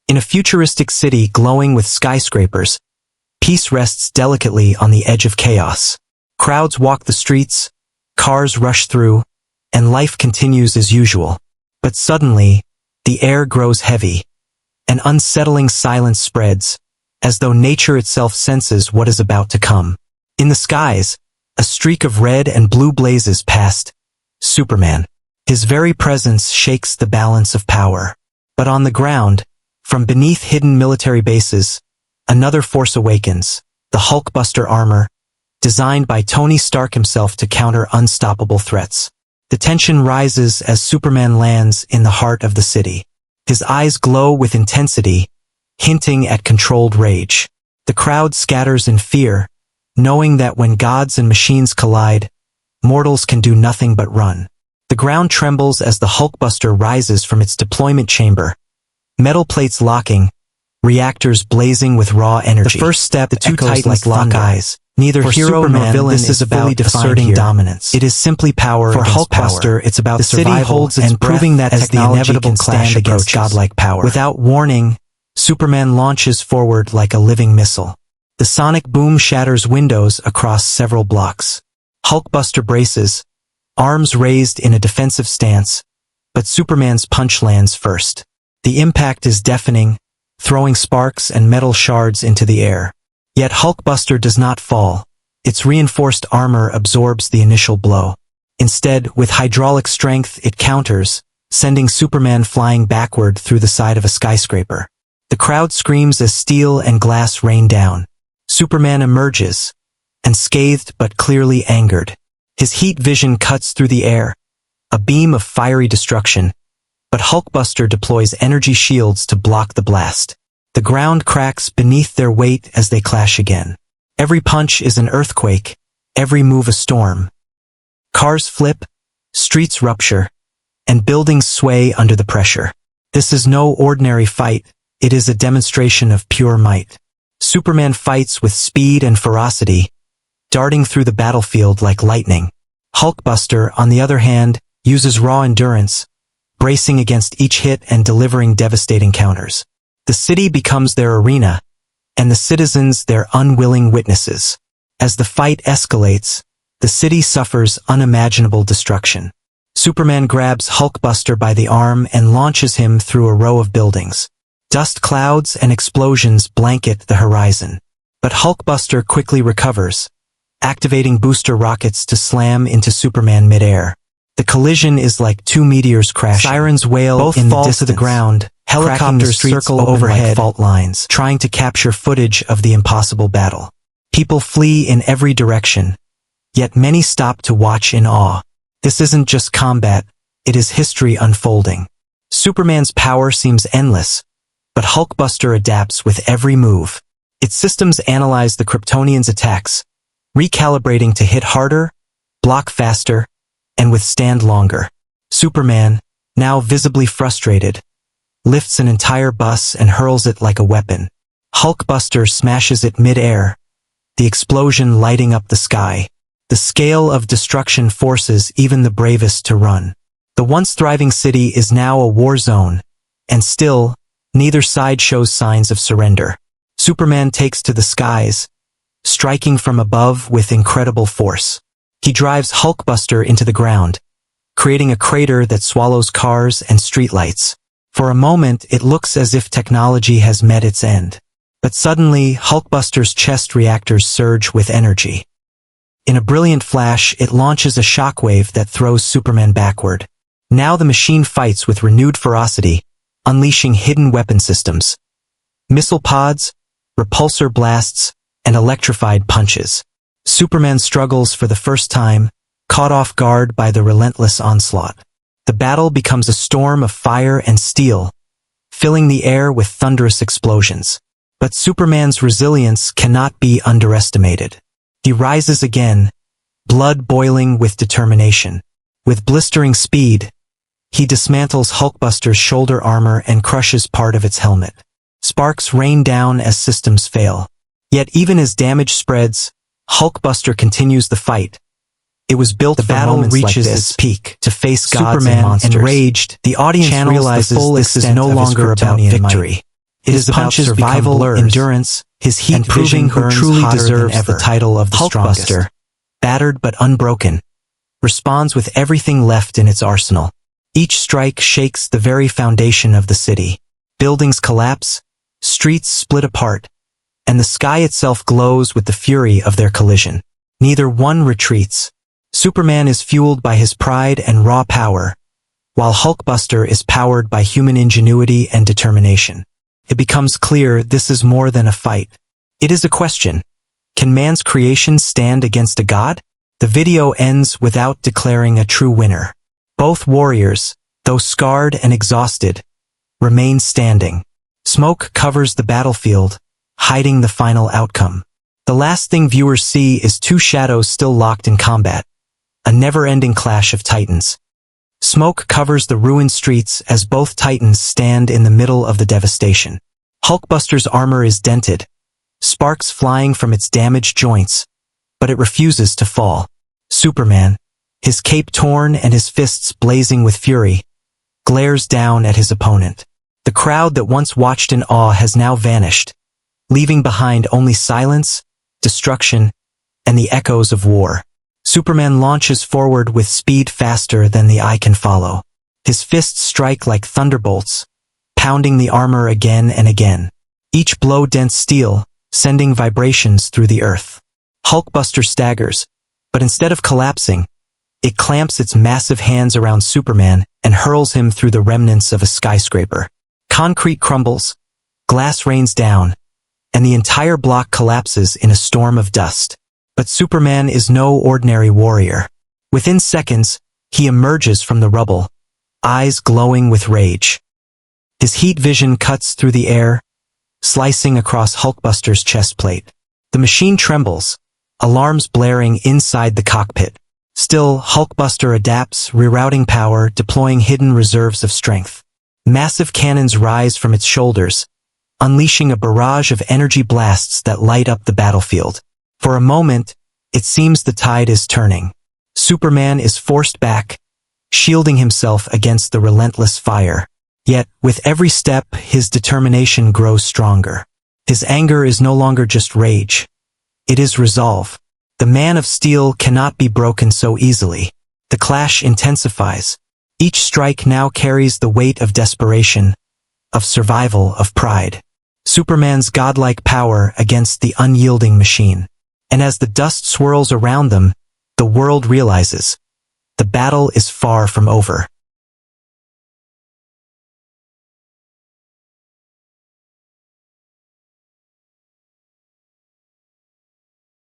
In a futuristic city glowing with skyscrapers, peace rests delicately on the edge of chaos. Crowds walk the streets, cars rush through, and life continues as usual. But suddenly, the air grows heavy. An unsettling silence spreads, as though nature itself senses what is about to come. In the skies, a streak of red and blue blazes past Superman. His very presence shakes the balance of power. But on the ground, from beneath hidden military bases, another force awakens, the Hulkbuster armor, designed by Tony Stark himself to counter unstoppable threats. The tension rises as Superman lands in the heart of the city. His eyes glow with intensity, hinting at controlled rage. The crowd scatters in fear, knowing that when gods and machines collide, mortals can do nothing but run. The ground trembles as the Hulkbuster rises from its deployment chamber, metal plates locking, reactors blazing with raw energy. The first step, the two titans lock eyes. Neither hero nor villain is about asserting dominance. It is simply power against power. For Hulkbuster, it's about survival and proving that as the inevitable clash against godlike power. Without warning, Superman launches forward like a living missile. The sonic boom shatters windows across several blocks. Hulkbuster braces, arms raised in a defensive stance, but Superman's punch lands first. The impact is deafening, throwing sparks and metal shards into the air. Yet Hulkbuster does not fall. Its reinforced armor absorbs the initial blow. Instead, with hydraulic strength, it counters, sending Superman flying backward through the side of a skyscraper. The crowd screams as steel and glass rain down. Superman emerges, unscathed but clearly angered. His heat vision cuts through the air, a beam of fiery destruction, but Hulkbuster deploys energy shields to block the blast. The ground cracks beneath their weight as they clash again. Every punch is an earthquake, every move a storm. Cars flip, streets rupture, and buildings sway under the pressure. This is no ordinary fight, it is a demonstration of pure might. Superman fights with speed and ferocity, darting through the battlefield like lightning. Hulkbuster, on the other hand, uses raw endurance, bracing against each hit and delivering devastating counters. The city becomes their arena, and the citizens their unwilling witnesses. As the fight escalates, the city suffers unimaginable destruction. Superman grabs Hulkbuster by the arm and launches him through a row of buildings. Dust clouds and explosions blanket the horizon. But Hulkbuster quickly recovers, activating booster rockets to slam into Superman midair. The collision is like two meteors crashing. Sirens wail both in the distance. To the ground. Helicopters circle overhead like fault lines, trying to capture footage of the impossible battle. People flee in every direction, yet many stop to watch in awe. This isn't just combat, it is history unfolding. Superman's power seems endless, but Hulkbuster adapts with every move. Its systems analyze the Kryptonians' attacks, recalibrating to hit harder, block faster, and withstand longer. Superman, now visibly frustrated, lifts an entire bus and hurls it like a weapon. Hulkbuster smashes it mid-air, the explosion lighting up the sky. The scale of destruction forces even the bravest to run. The once thriving city is now a war zone, and still, neither side shows signs of surrender. Superman takes to the skies, striking from above with incredible force. He drives Hulkbuster into the ground, creating a crater that swallows cars and streetlights. For a moment, it looks as if technology has met its end. But suddenly, Hulkbuster's chest reactors surge with energy. In a brilliant flash, it launches a shockwave that throws Superman backward. Now the machine fights with renewed ferocity, unleashing hidden weapon systems. Missile pods, repulsor blasts, and electrified punches. Superman struggles for the first time, caught off guard by the relentless onslaught. The battle becomes a storm of fire and steel, filling the air with thunderous explosions. But Superman's resilience cannot be underestimated. He rises again, blood boiling with determination. With blistering speed, he dismantles Hulkbuster's shoulder armor and crushes part of its helmet. Sparks rain down as systems fail. Yet even as damage spreads, Hulkbuster continues the fight. It was built for moments like this. The battle reaches its peak to face gods and monsters. Enraged, the audience realizes this is no longer about victory. It is about survival, endurance, his heat, and proving who truly deserves the title of the strongest. Hulkbuster, battered but unbroken, responds with everything left in its arsenal. Each strike shakes the very foundation of the city. Buildings collapse, streets split apart, and the sky itself glows with the fury of their collision. Neither one retreats. Superman is fueled by his pride and raw power, while Hulkbuster is powered by human ingenuity and determination. It becomes clear this is more than a fight. It is a question. Can man's creation stand against a god? The video ends without declaring a true winner. Both warriors, though scarred and exhausted, remain standing. Smoke covers the battlefield, hiding the final outcome. The last thing viewers see is two shadows still locked in combat, a never-ending clash of titans. Smoke covers the ruined streets as both titans stand in the middle of the devastation. Hulkbuster's armor is dented, sparks flying from its damaged joints, but it refuses to fall. Superman, his cape torn and his fists blazing with fury, glares down at his opponent. The crowd that once watched in awe has now vanished, leaving behind only silence, destruction, and the echoes of war. Superman launches forward with speed faster than the eye can follow. His fists strike like thunderbolts, pounding the armor again and again. Each blow dents steel, sending vibrations through the earth. Hulkbuster staggers, but instead of collapsing, it clamps its massive hands around Superman and hurls him through the remnants of a skyscraper. Concrete crumbles, glass rains down, and the entire block collapses in a storm of dust. But Superman is no ordinary warrior. Within seconds, he emerges from the rubble, eyes glowing with rage. His heat vision cuts through the air, slicing across Hulkbuster's chest plate. The machine trembles, alarms blaring inside the cockpit. Still, Hulkbuster adapts, rerouting power, deploying hidden reserves of strength. Massive cannons rise from its shoulders, unleashing a barrage of energy blasts that light up the battlefield. For a moment, it seems the tide is turning. Superman is forced back, shielding himself against the relentless fire. Yet, with every step, his determination grows stronger. His anger is no longer just rage. It is resolve. The Man of Steel cannot be broken so easily. The clash intensifies. Each strike now carries the weight of desperation, of survival, of pride. Superman's godlike power against the unyielding machine. And as the dust swirls around them, the world realizes the battle is far from over.